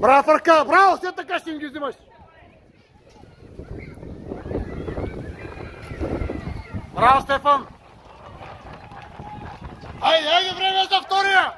Браво, Фърка! Браво! След така ще им ги взимаш! Браво, Стефан! Айде, айде, време за втория!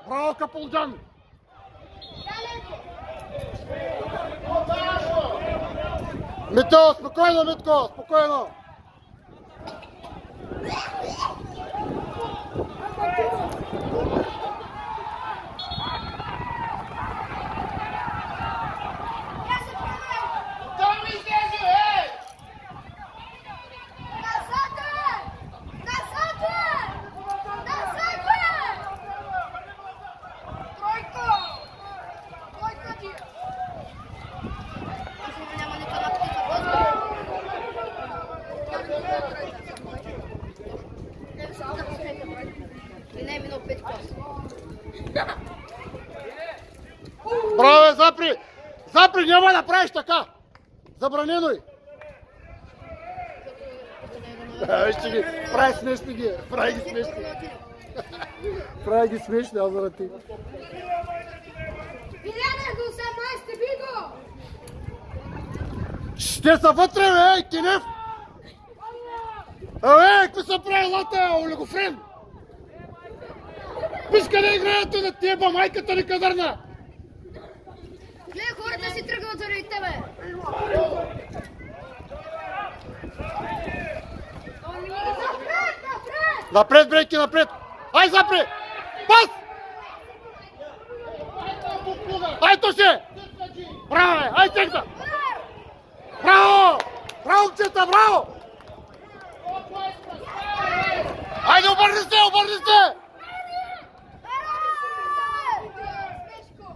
Браво, Капулджан! Мито, спокойно, Митко, спокойно! Браво, Запри! Запри, няма да правиш така! Забранено е! Вижте ги, прави смешни ги, прави ги смешни. Прави ги смешни, аз за ти. Биляне до 18, биго! Ще са вътре, бе, Кинев! Абе, какви са правилата, олигофрен? Виж къде играете на теба, майката ни казарна! Гледай, хората си тръгват заради тебе! Напред, брейки, напред! Ай, Запри! Пас! Ай, Тоше! Браво, бе! Ай, текта! Браво! Браво, момчета, браво! Айде, обърни се, обърни се!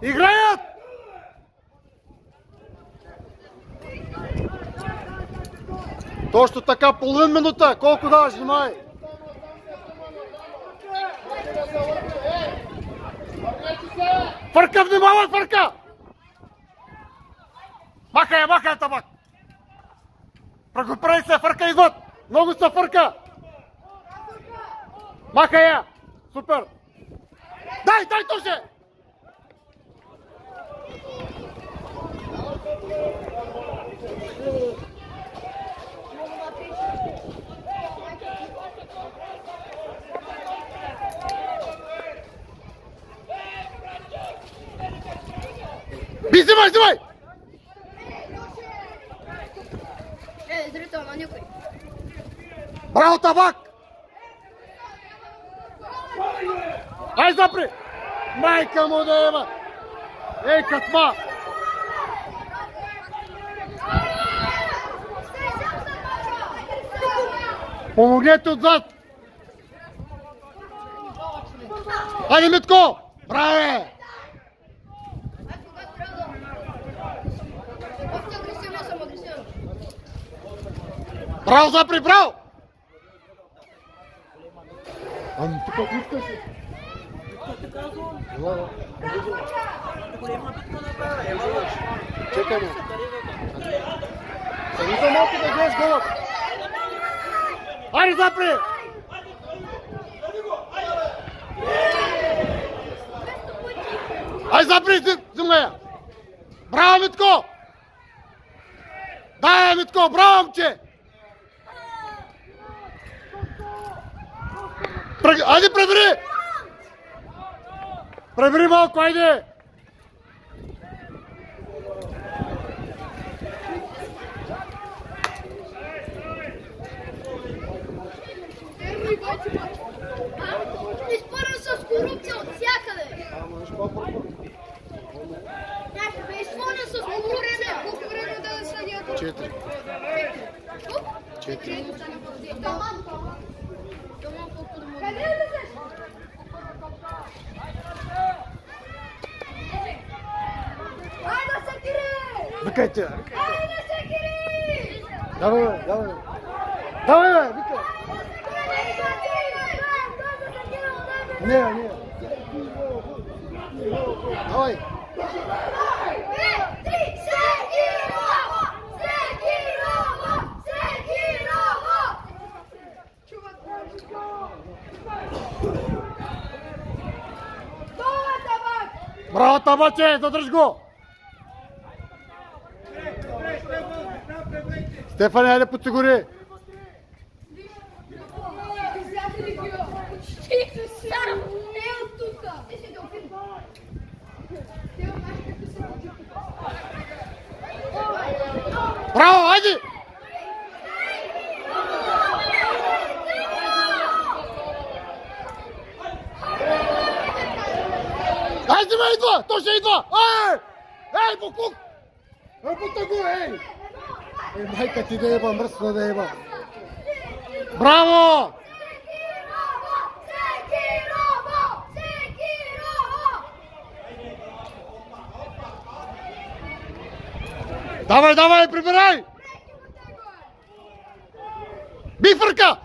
Играят! Точно така, половин минута. Колко даваш, внимай? Фърка, внимавай, Фърка! Махай, табак! Прави се, Фърка идват! Много са, Фърка! Махай я! Супер! Дай, Тоше! Взимай! Зрител на никой. Браво, табак! Ай, Запри! Майка му да има! Ей, катма! Помогнете отзад! Айде, Митко! Браво! Браво, Запри, браво! Ами, тук не искаш ли? Чекай ме. Сами за малко да гледаш гола. Айде, Запри! Ай, Запри, взимай я! Браво, Митко! Дай, Митко, браво, момче! Айде, пребери! Пребери малко, айде! Изпълнен с корупция от всякъде! Изпълнен с по време да съдят. 4. 4. Викайте! Давай, давай! Давай, викай! Не. Давай! Браво, Табаче, задръж го! Стефан, хайде подсигури! Браво, хайде! Хайде, ме идва! То ще идва! Ей, буклук! Бута го, ей! Майка ти да еба, мръсна да еба! Браво! Давай, прибирай! Бифърка!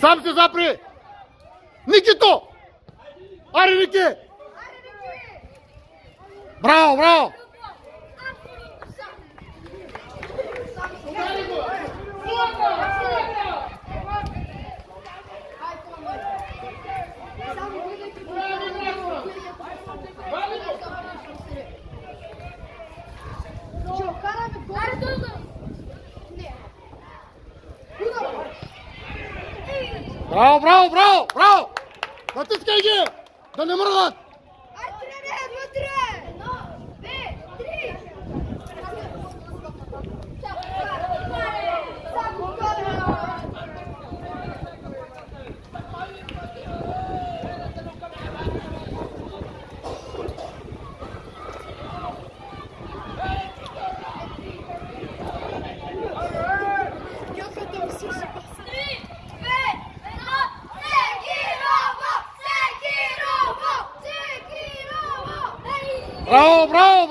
Сам се запри! Никито! Аре, Ники! Браво! Браво! Натискай ги! Да не мръдат!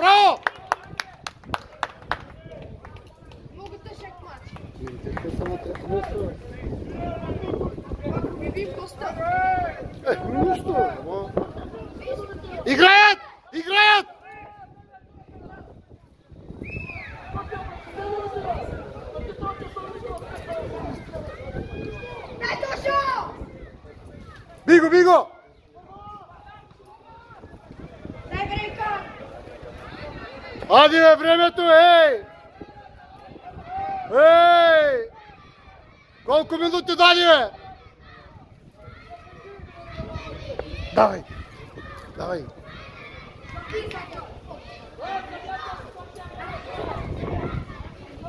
Браво! Много тежък мач. Нищо. Играят! Биго! Ади, времето, ей! Колко минути дади, бе? Давай!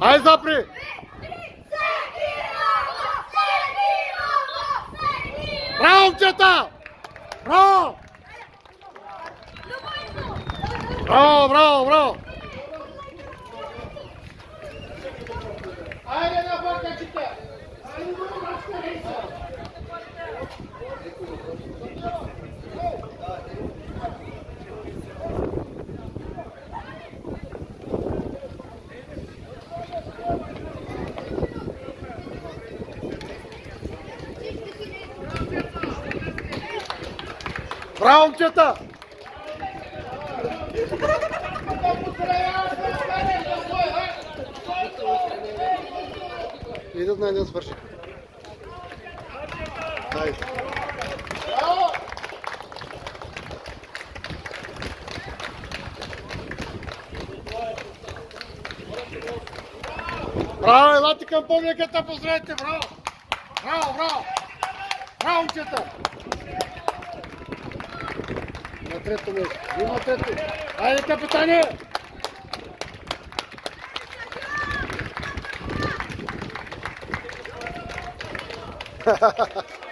Ай, запри! Браво, момчета! Браво! Айде на бъркачите! Браво, момчета! Идат на един свърши. Браво, елате към публиката, поздравете, браво, момчета! На трето место. Има трето. Айде, капитане! Ха-ха-ха.